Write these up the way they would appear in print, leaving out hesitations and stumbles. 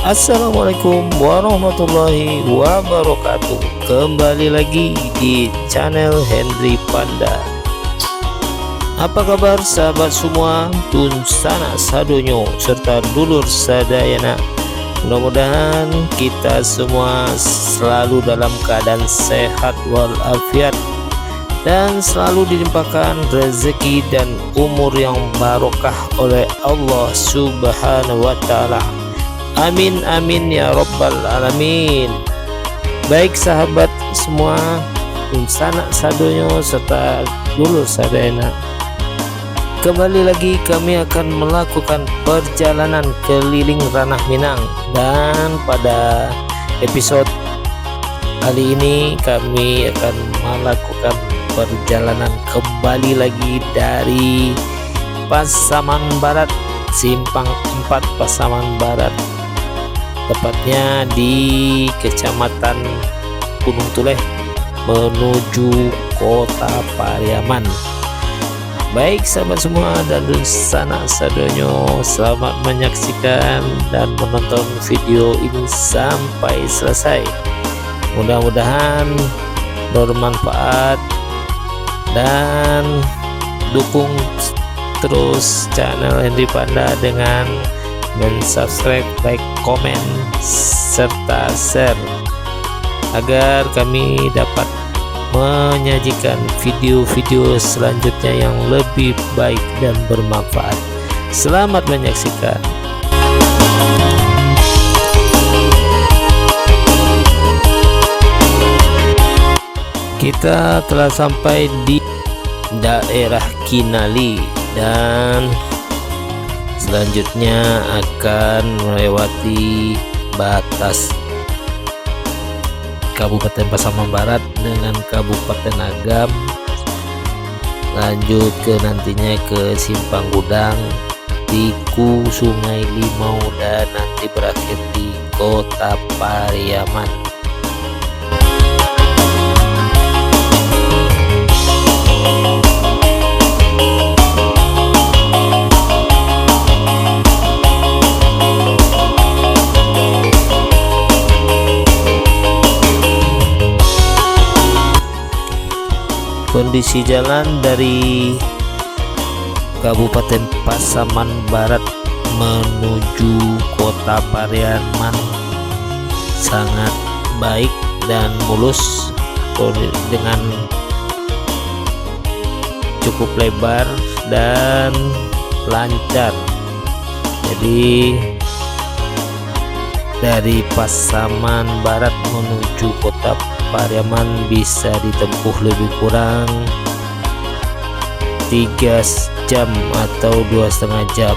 Assalamualaikum warahmatullahi wabarakatuh. Kembali lagi di channel Henry Panda. Apa kabar sahabat semua, tun sana sadonyo serta dulur sadayana. Mudah-mudahan kita semua selalu dalam keadaan sehat walafiat dan selalu dilimpahkan rezeki dan umur yang barokah oleh Allah Subhanahu wa taala. Amin amin ya rabbal alamin. Baik sahabat semua, sanak sadonyo serta dulur sadayana, kembali lagi kami akan melakukan perjalanan keliling Ranah Minang. Dan pada episode kali ini kami akan melakukan perjalanan kembali lagi dari Pasaman Barat, Simpang 4 Pasaman Barat, tepatnya di Kecamatan Gunung Tuleh menuju Kota Pariaman. Baik sahabat semua dan sanak sadonyo, selamat menyaksikan dan menonton video ini sampai selesai. Mudah-mudahan bermanfaat dan dukung terus channel Henry Panda dengan subscribe, like, komen, serta share agar kami dapat menyajikan video-video selanjutnya yang lebih baik dan bermanfaat. Selamat menyaksikan. Kita telah sampai di daerah Kinali dan selanjutnya akan melewati batas Kabupaten Pasaman Barat dengan Kabupaten Agam, lanjut ke nantinya ke Simpang Gudang, Tiku, Sungai Limau, dan nanti berakhir di Kota Pariaman. Kondisi jalan dari Kabupaten Pasaman Barat menuju Kota Pariaman sangat baik dan mulus dengan cukup lebar dan lancar. Jadi dari Pasaman Barat menuju Kota Pariaman bisa ditempuh lebih kurang 3 jam atau 2,5 jam.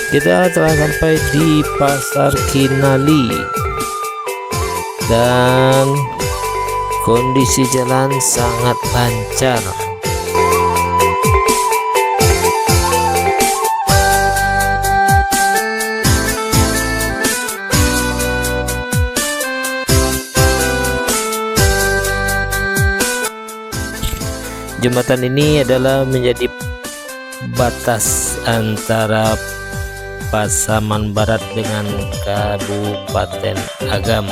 Kita telah sampai di Pasar Kinali dan kondisi jalan sangat lancar. jembatan ini adalah menjadi batas antara Pasaman Barat dengan Kabupaten Agam.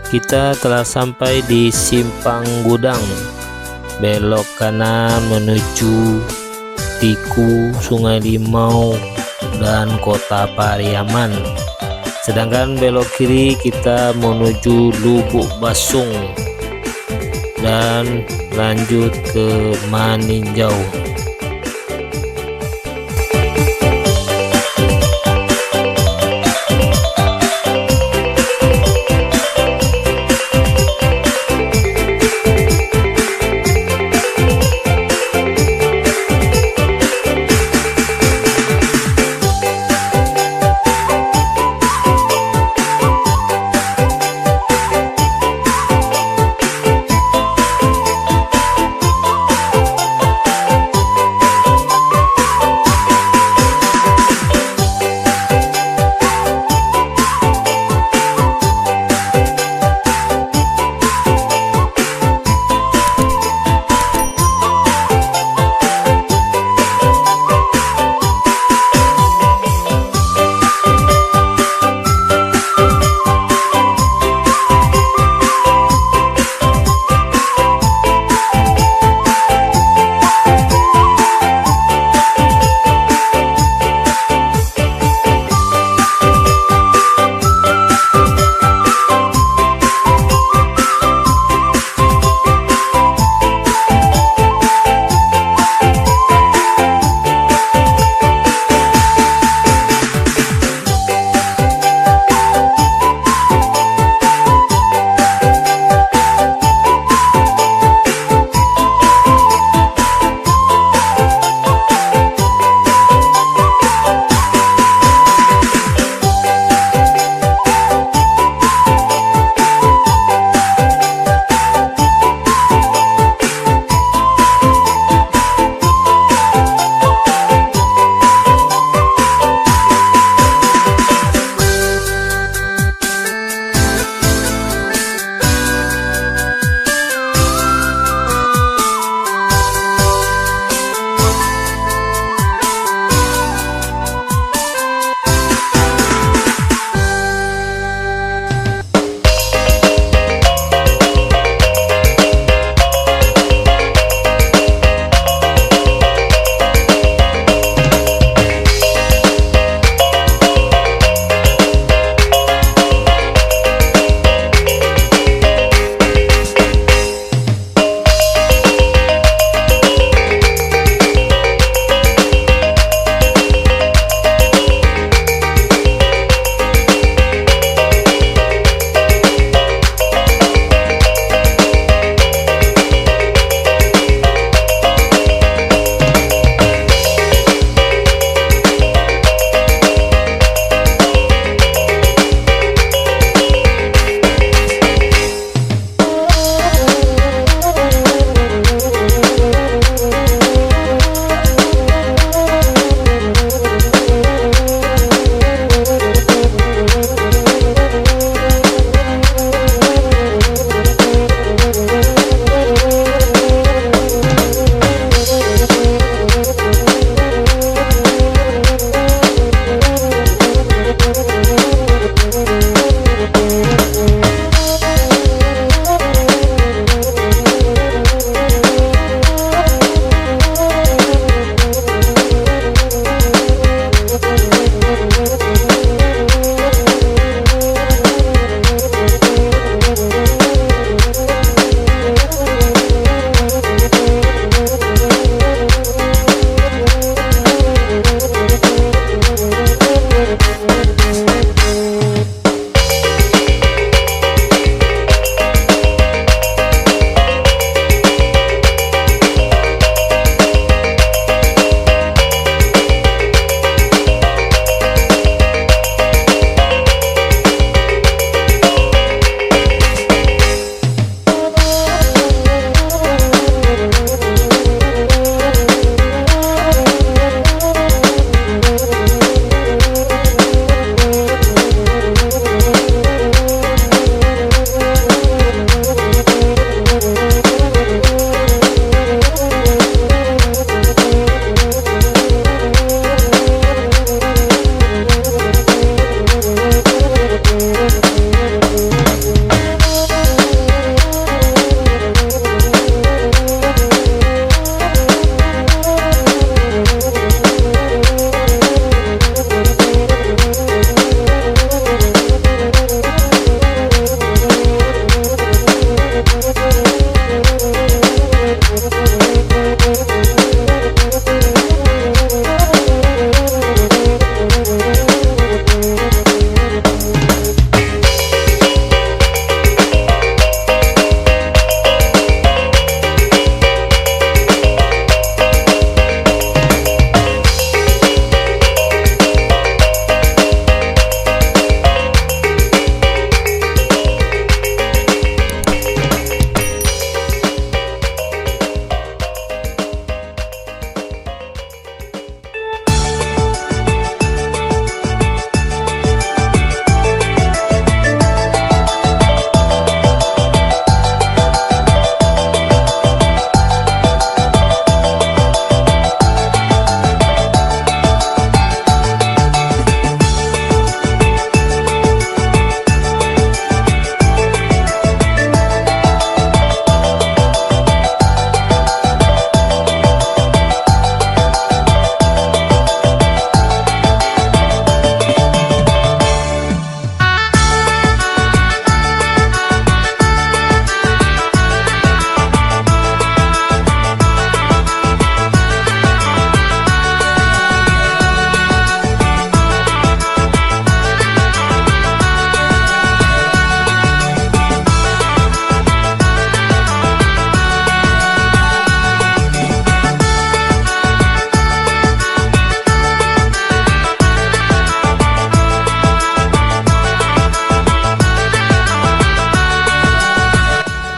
Kita telah sampai di Simpang Gudang, belok kanan menuju Tiku, Sungai Limau, dan Kota Pariaman. Sedangkan belok kiri kita menuju Lubuk Basung dan lanjut ke Maninjau.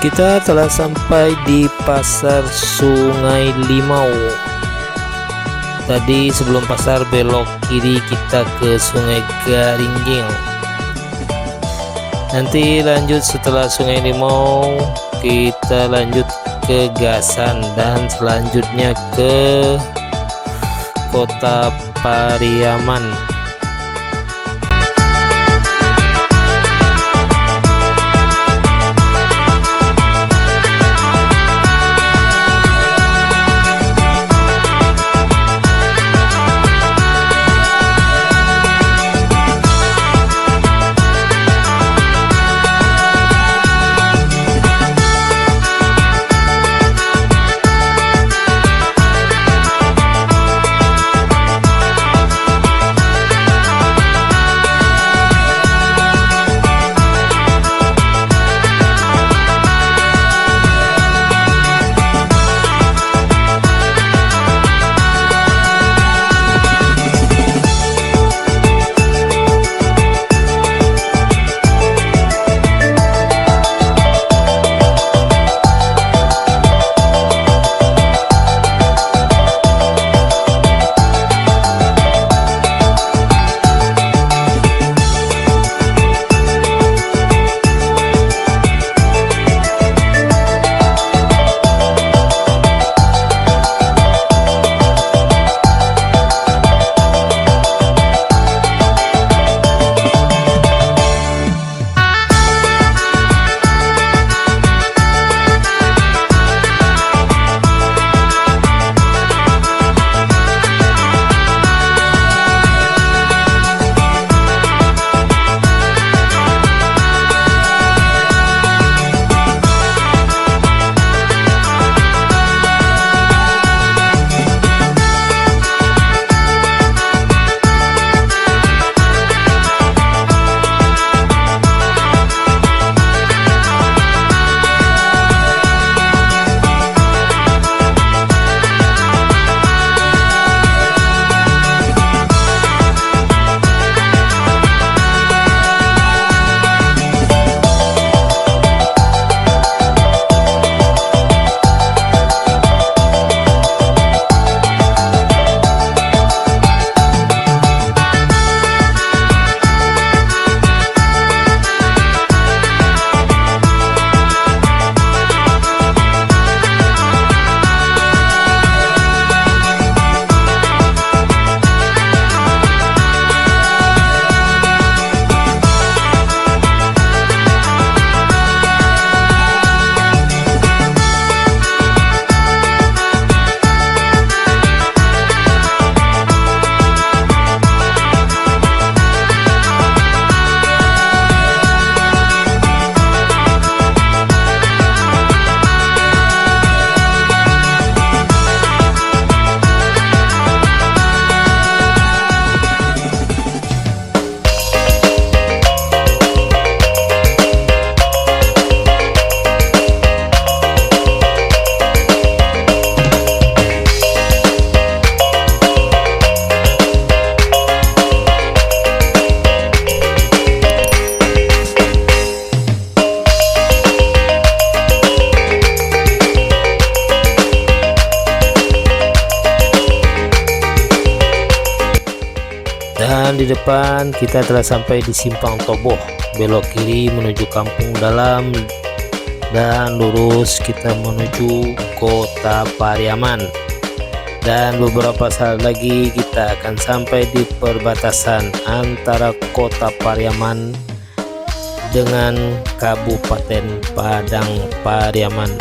Kita telah sampai di pasar Sungai Limau. Tadi sebelum pasar belok kiri kita ke Sungai Garingging. Nanti lanjut setelah Sungai Limau kita lanjut ke Gasan dan selanjutnya ke Kota Pariaman. Dan di depan kita telah sampai di Simpang Toboh, belok kiri menuju Kampung Dalam dan lurus kita menuju Kota Pariaman. Dan beberapa saat lagi kita akan sampai di perbatasan antara Kota Pariaman dengan Kabupaten Padang Pariaman.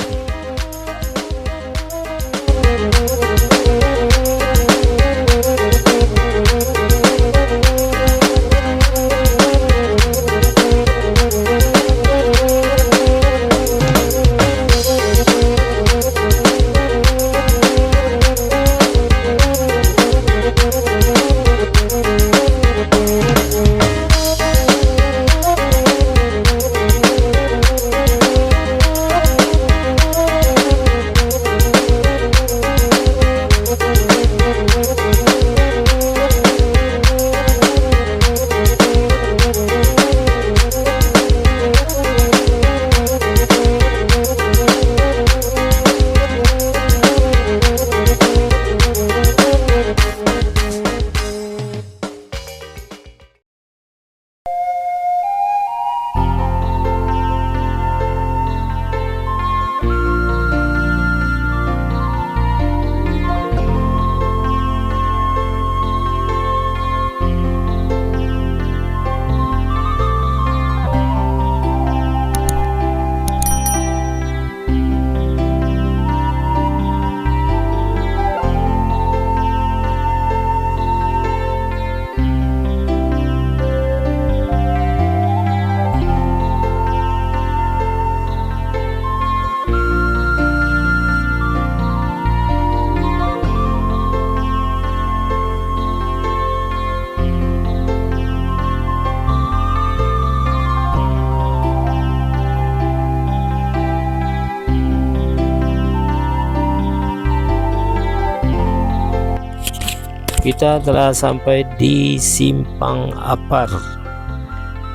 Kita telah sampai di Simpang Apar,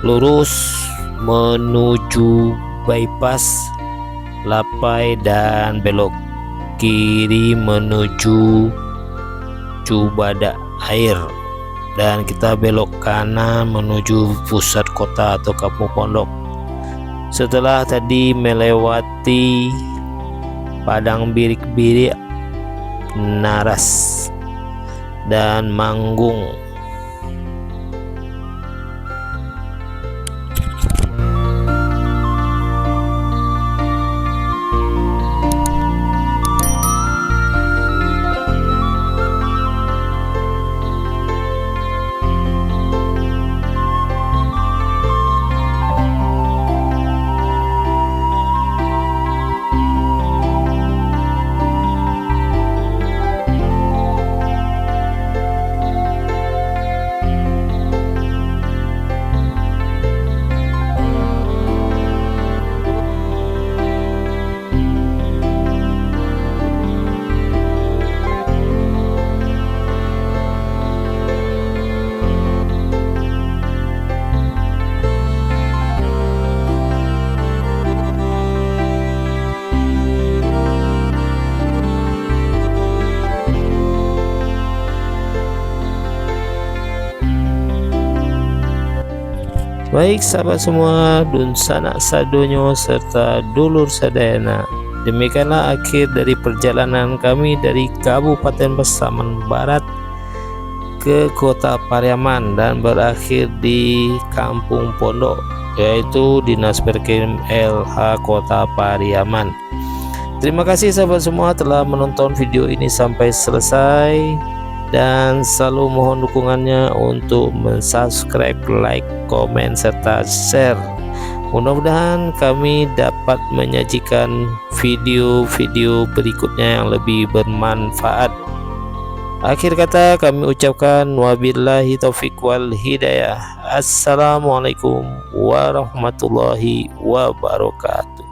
lurus menuju bypass Lapai dan belok kiri menuju Cubada Air, dan kita belok kanan menuju pusat kota atau Kampung Pondok. Setelah tadi melewati Padang Birik-Birik, Naras dan Manggung. Baik sahabat semua, dun sanak sadonyo serta dulur sadayana, demikianlah akhir dari perjalanan kami dari Kabupaten Pasaman Barat ke Kota Pariaman dan berakhir di Kampung Pondok, yaitu Dinas Perkirim LH Kota Pariaman. Terima kasih sahabat semua telah menonton video ini sampai selesai, dan selalu mohon dukungannya untuk subscribe, like, komen, serta share. Mudah-mudahan kami dapat menyajikan video-video berikutnya yang lebih bermanfaat. Akhir kata kami ucapkan wabillahi taufiq wal hidayah. Assalamualaikum warahmatullahi wabarakatuh.